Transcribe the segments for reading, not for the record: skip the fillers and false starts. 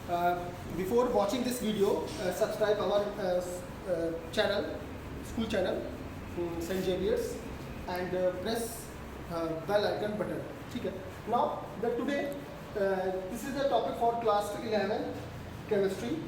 Uh, Before watching this video, subscribe our channel, school channel, St. Xavier's, and press bell icon button. Okay. Now, today this is the topic for class 11 chemistry,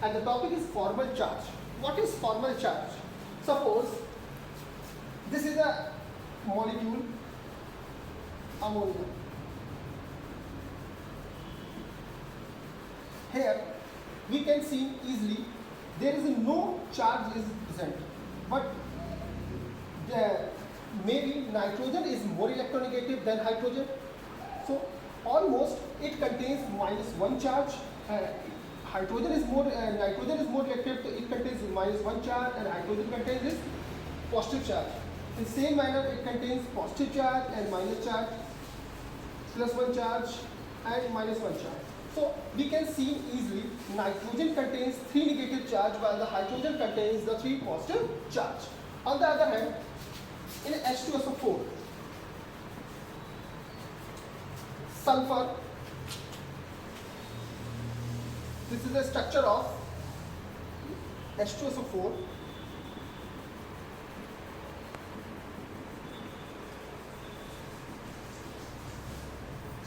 and the topic is formal charge. What is formal charge? Suppose this is a molecule, ammonia. Here we can see easily there is no charge is present, but maybe nitrogen is more electronegative than hydrogen. So almost it contains -1 charge. Nitrogen is more reactive, so it contains -1 charge, and hydrogen contains this positive charge. In the same manner, it contains positive charge and minus charge, +1 charge and -1 charge. So we can see easily nitrogen contains 3 negative charge while the hydrogen contains the 3 positive charge. On the other hand, in H2SO4, sulfur, this is the structure of H2SO4.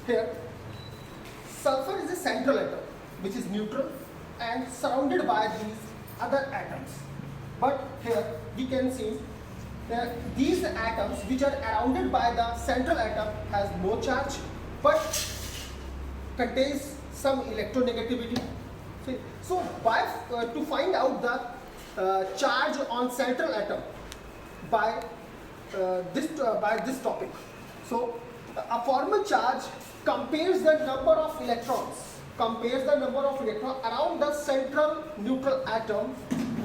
Here, sulfur is a central atom which is neutral and surrounded by these other atoms. But here we can see that these atoms which are surrounded by the central atom has no charge but contains some electronegativity. So to find out the charge on central atom by this topic, so a formal charge compares the number of electrons around the central neutral atom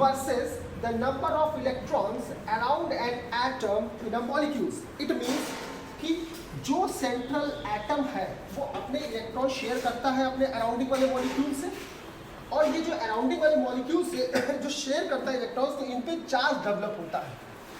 versus the number of electrons around an atom in a molecules. It means कि जो central atom है वो अपने electron share करता है अपने अराउंडिंग वाले molecule से, और ये जो अराउंडिंग वाले मॉलिक्यूल से जो शेयर करता है इलेक्ट्रॉन्स, तो इन पे चार्ज डेवलप होता है.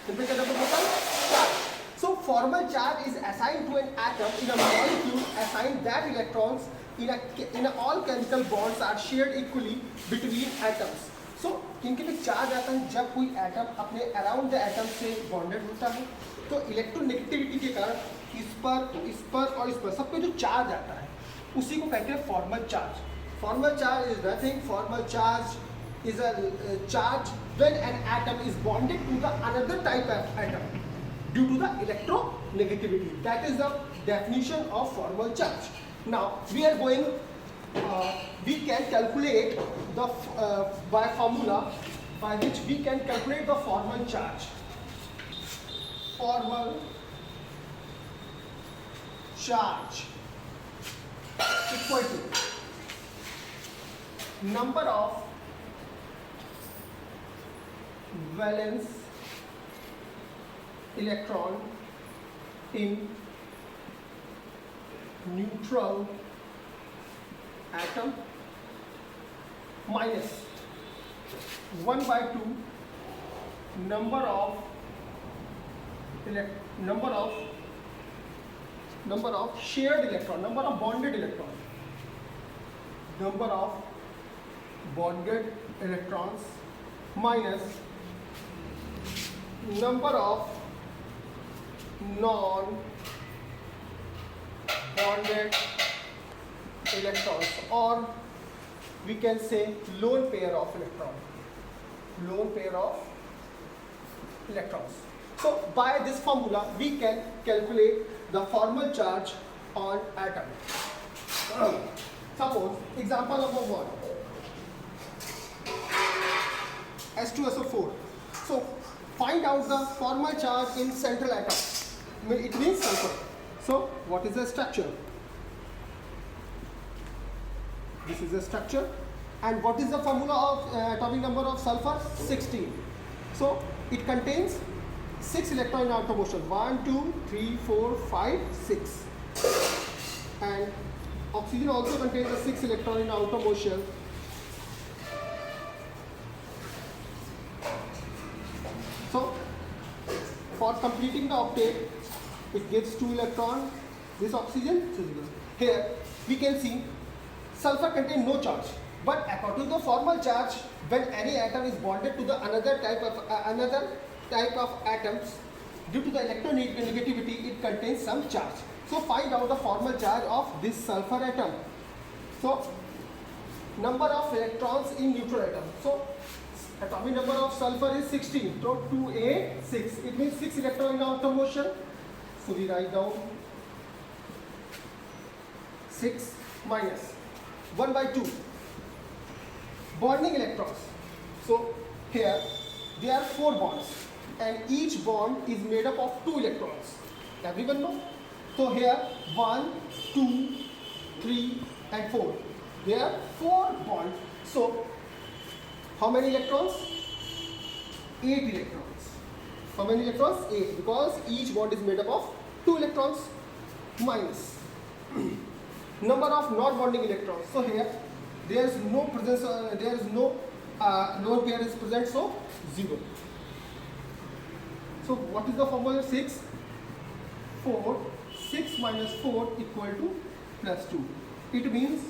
इन पे क्या डेवलप होता है? Charge. So formal charge is assigned to an atom in a molecule, assigned that electrons in all chemical bonds are shared equally between atoms. So इनके पे चार्ज आता है जब कोई एटम अपने अराउंड द एटम से बॉन्डेड होता है, तो इलेक्ट्रोनेगेटिविटी के कारण इस पर और इस पर सब पे जो चार्ज आता है उसी को कहते हैं formal charge. Formal charge is nothing. Formal charge is a charge when an atom is bonded to the another type of atom due to the electronegativity. That is the definition of formal charge. Now we can calculate the by formula by which we can calculate the formal charge. Formal charge equal to number of valence electron in neutral atom minus 1/2 number of shared electron, number of bonded electrons minus number of non-bonded electrons, or we can say lone pair of electrons. So by this formula we can calculate the formal charge on atom. Suppose example number 1, H2SO4. So find out the formal charge in central atom. It means sulfur. So what is the structure? This is the structure. And what is the formula of atomic number of sulfur? 16. So it contains 6 electron in outer motion. 1, 2, 3, 4, 5, 6. And oxygen also contains the 6 electron in outer motion. So for completing the octet, it gives 2 electrons. This oxygen, here we can see sulfur contains no charge. But according to the formal charge, when any atom is bonded to the another type of atoms, due to the electronegativity, it contains some charge. So find out the formal charge of this sulfur atom. So number of electrons in neutral atom. So atomic number of sulfur is 16. So 2a 6. It means 6 electrons in outer motion. So we write down 6 minus 1 by 2. Bonding electrons. So here there are 4 bonds and each bond is made up of 2 electrons. Everyone know? So here 1, 2, 3 and 4. There are 4 bonds. So how many electrons? 8 electrons. How many electrons? 8, because each bond is made up of 2 electrons. Minus number of non-bonding electrons. So here there is no presence, there is no lone pair is present, so 0. So what is the formula? 6, 4, 6 minus 4 equal to plus 2. It means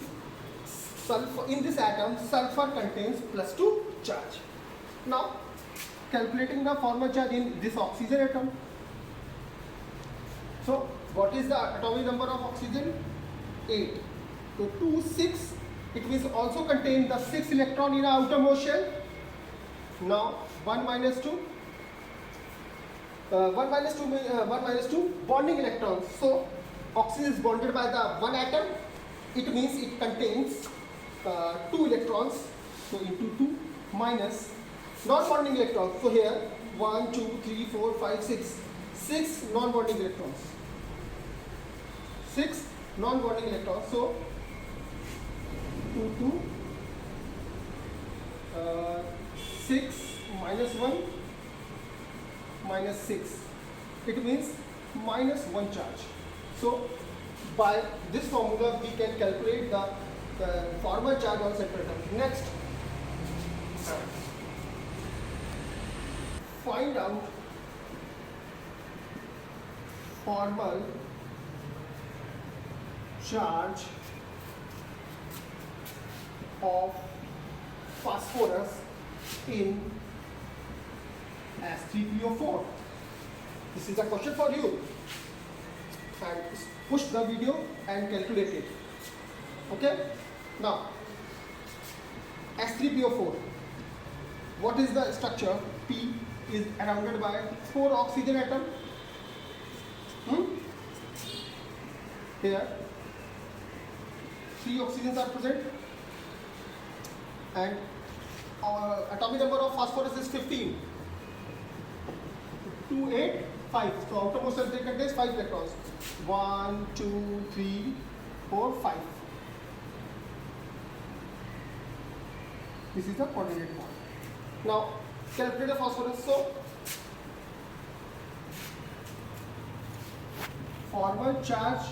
sulfur, in this atom sulfur contains plus 2 charge. Now calculating the formal charge in this oxygen atom. So what is the atomic number of oxygen? 8. So 2, 6. It will also contain the 6 electron in outer motion. Now 1 minus 2. 1 minus 2 bonding electrons. So oxygen is bonded by the one atom. It means it contains 2 electrons. So into 2 minus non-bonding electrons. So here 1, 2, 3, 4, 5, 6. 6 non-bonding electrons. 6 non-bonding electrons. So 2, 6 minus 1 minus 6. It means minus 1 charge. So by this formula we can calculate the formal charge on central atom. Next, find out formal charge of phosphorus in S3PO4. This is a question for you, and push the video and calculate it. Okay, now S3PO4, what is the structure? P is surrounded by 4 oxygen atoms. Here 3 oxygens are present, and atomic number of phosphorus is 15. 2, 8, 5. So outer motion they contains 5 electrons. 1, 2, 3, 4, 5. This is the coordinate bond. Now calculate the phosphorus. So formal charge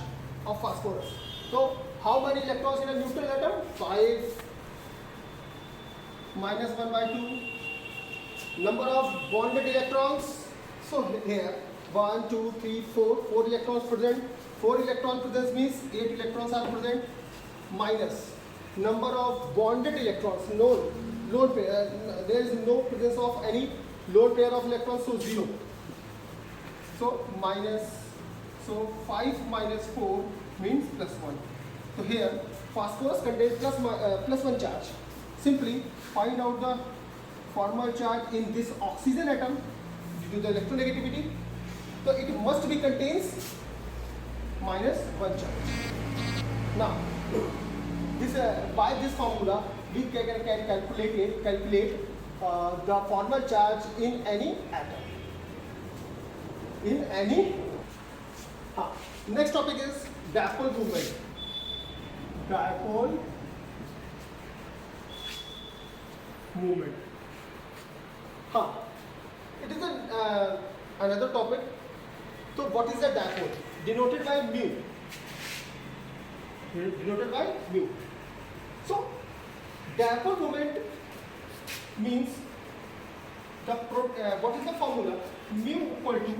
of phosphorus. So how many electrons in a neutral atom? 5 minus 1 by 2. Number of bonded electrons. So here 1, 2, 3, 4. 4 electrons present. 4 electron presence means 8 electrons are present. Minus number of bonded electrons. No lone pair. There is no presence of any lone pair of electrons. So 0. So minus. So 5 minus 4 means plus 1. So here phosphorus contains plus 1 charge. Simply find out the formal charge in this oxygen atom due to the electronegativity. So it must be contains minus 1 charge. Now this by this formula we can calculate the formal charge in any atom. In any next topic is dipole movement. Dipole movement. It is another topic. So what is the dipole? Denoted by mu. Denoted by mu. So dipole moment means the what is the formula? Mu equal to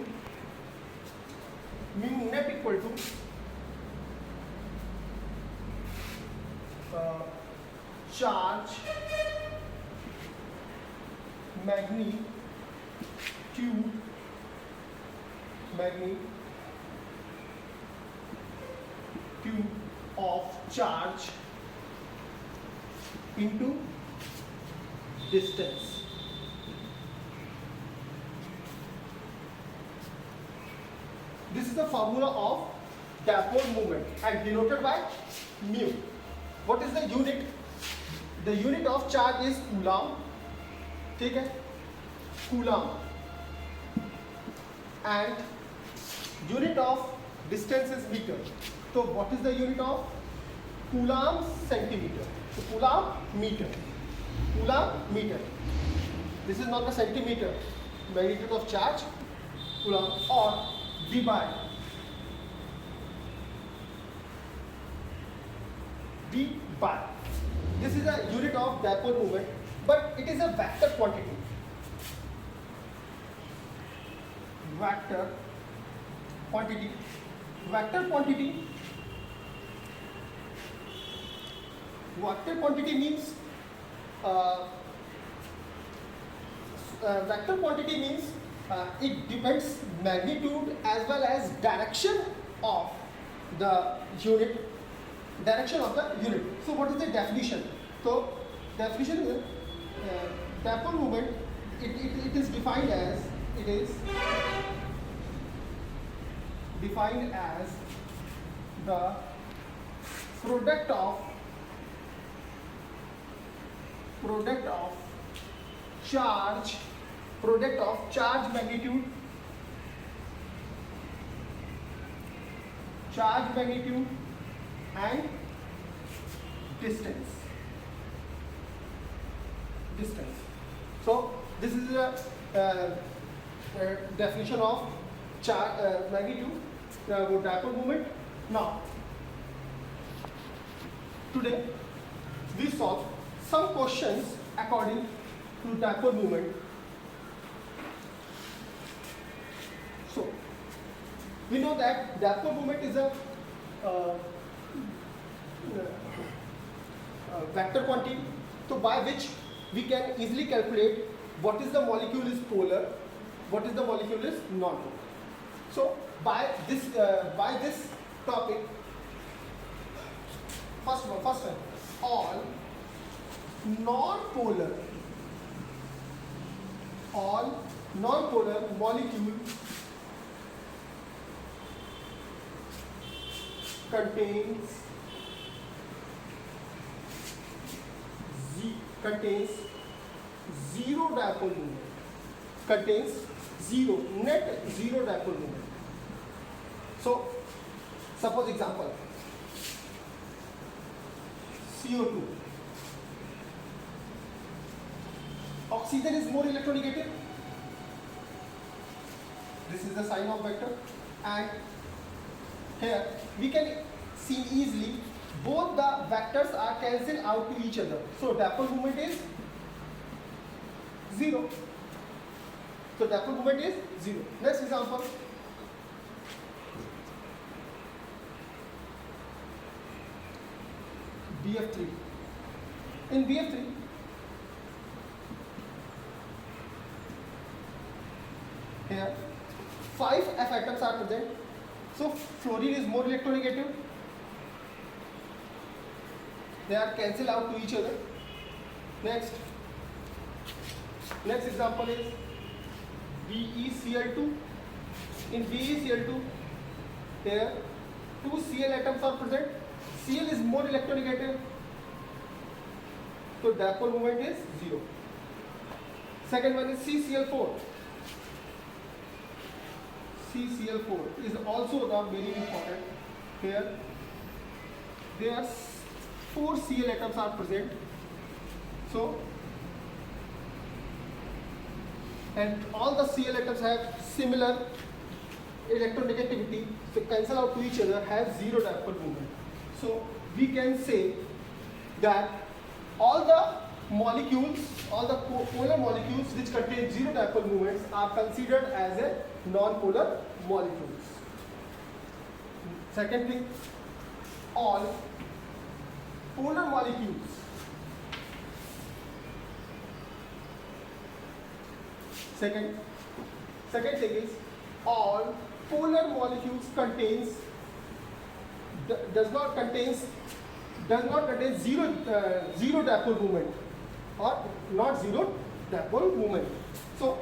mu net equal to charge magnitude of charge into distance. This is the formula of dipole moment and denoted by mu. What is the unit? The unit of charge is coulomb. ठीक है, coulomb, and unit of distance is meter. So what is the unit of coulomb centimeter? So coulomb meter. This is not the centimeter magnitude of charge, coulomb, or V by this is a unit of dipole moment, but it is a vector quantity. Vector quantity means it depends magnitude as well as direction of the unit. So what is the definition? So definition is dipole moment. It is defined as the product of charge magnitude and distance. So this is the definition of magnitude dipole moment. Now today we solve some questions according to dipole moment. So we know that dipole moment is a vector quantity, so by which we can easily calculate what is the molecule is polar, what is the molecule is non-polar. So by this topic, first one, all non-polar molecule contains zero dipole moment. Net zero dipole moment. So suppose example, CO2. Oxygen is more electronegative. This is the sign of vector, and here we can see easily both the vectors are cancelled out to each other. So dipole moment is 0. Next example. BF3. In BF3, here 5 F atoms are present. So fluorine is more electronegative. They are cancelled out to each other. Next example is BeCl2. In BeCl2, here 2 Cl atoms are present. Cl is more electronegative, so dipole moment is 0. Second one is CCl4. CCl4 is also very important. Here there are 4 Cl atoms are present. So and all the Cl atoms have similar electronegativity, so cancel out to each other, have 0 dipole moment. So we can say that all the molecules, all the polar molecules which contain 0 dipole moments are considered as a non-polar molecules. Second thing, all polar molecules Second thing is all polar molecules does not contain zero dipole moment or not zero dipole moment. So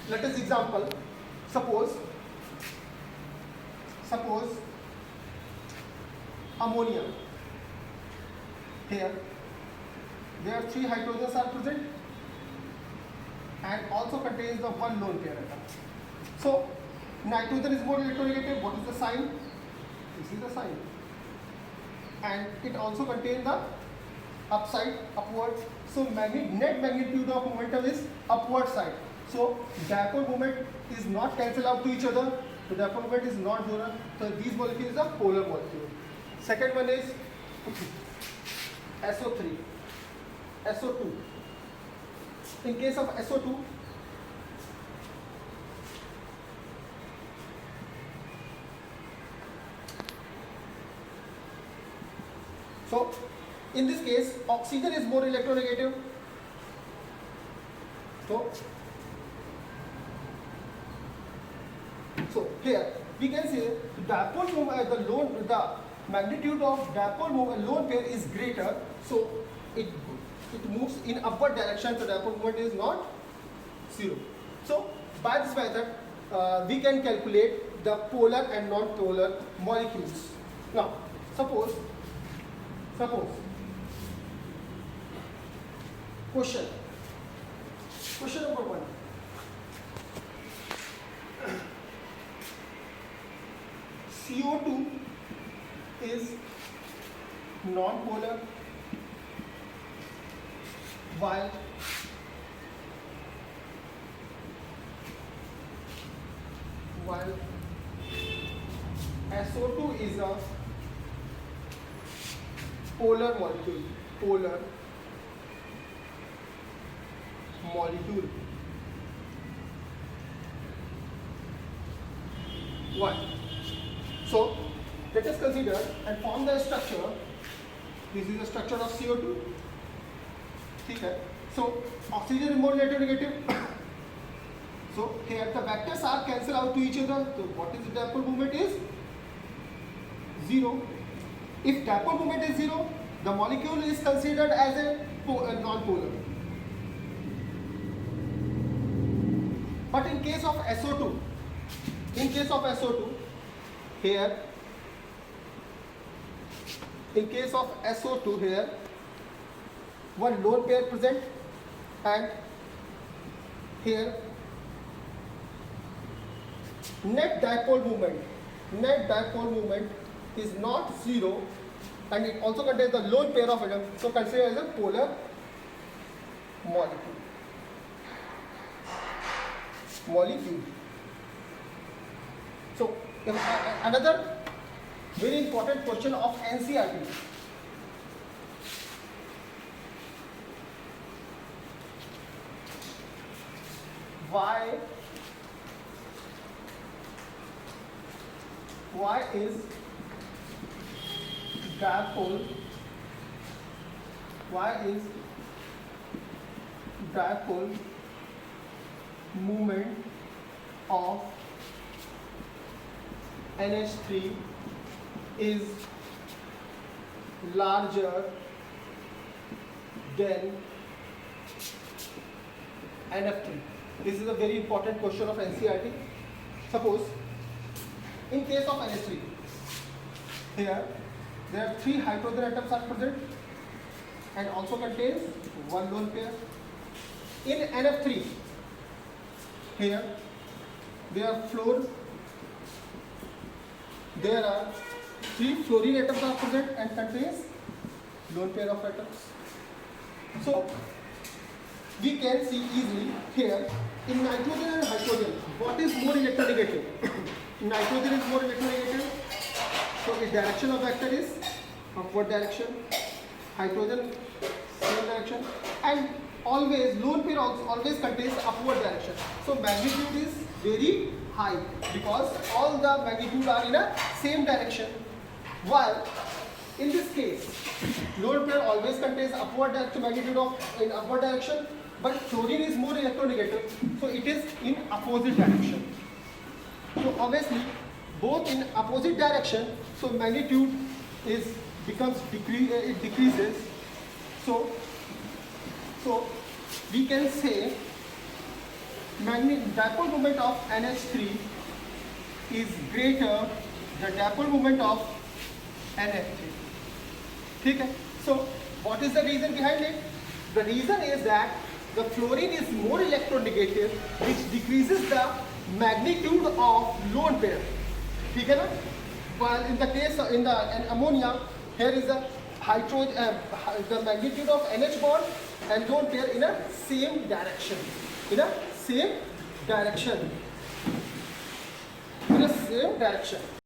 let us example. Suppose ammonia. Here where 3 hydrogens are present and also contains the one lone pair atom. So nitrogen is more electronegative. What is the sign? This is the sign. And it also contains the upward. So net magnitude of momentum is upward side. So dipole moment is not cancelled out to each other. The dipole moment is not zero. So these molecules are polar molecule. Second one is SO3, SO2. In case of SO2, so in this case oxygen is more electronegative. So here we can say the magnitude of dipole moment lone pair is greater, so it moves in upward direction, so dipole moment is not zero. So by this method we can calculate the polar and non-polar molecules. Now suppose question number 1. CO2 is non-polar while SO2 is a polar molecule. Why? So let us consider and form the structure. This is the structure of CO2. Okay. So oxygen is more electronegative. So here the vectors are cancelled out to each other. So what is the dipole moment is 0. If dipole moment is 0, the molecule is considered as a non-polar. But in case of SO2, here, in case of SO2 here, one lone pair present, and here net dipole moment is not zero, and it also contains the lone pair of atoms, so consider as a polar molecule. So another very important question of NCERT. Why is dipole moment of NH3 is larger than NF3? This is a very important question of NCERT. Suppose in case of NH3, here there are 3 hydrogen atoms are present and also contains one lone pair. In NF3, here there are 3 fluorine atoms are present and contains lone pair of atoms. So we can see easily here in nitrogen and hydrogen, what is more electronegative? Nitrogen is more electronegative, so the direction of vector is upward direction. Hydrogen same direction, and always lone pair always contains upward direction. So magnitude is very high because all the magnitude are in a same direction. While in this case, lone pair always contains upward direction magnitude in upward direction, but chlorine is more electronegative, so it is in opposite direction. So obviously both in opposite direction, so magnitude is becomes it decreases. So we can say dipole moment of NH3 is greater the dipole moment of NH3. ठीक है? So what is the reason behind it? The reason is that the fluorine is more electronegative, which decreases the magnitude of lone pair. ठीक है ना? While in the case in the ammonia, here is the the magnitude of NH bond and lone pair in a same direction. In a same direction. In a same direction.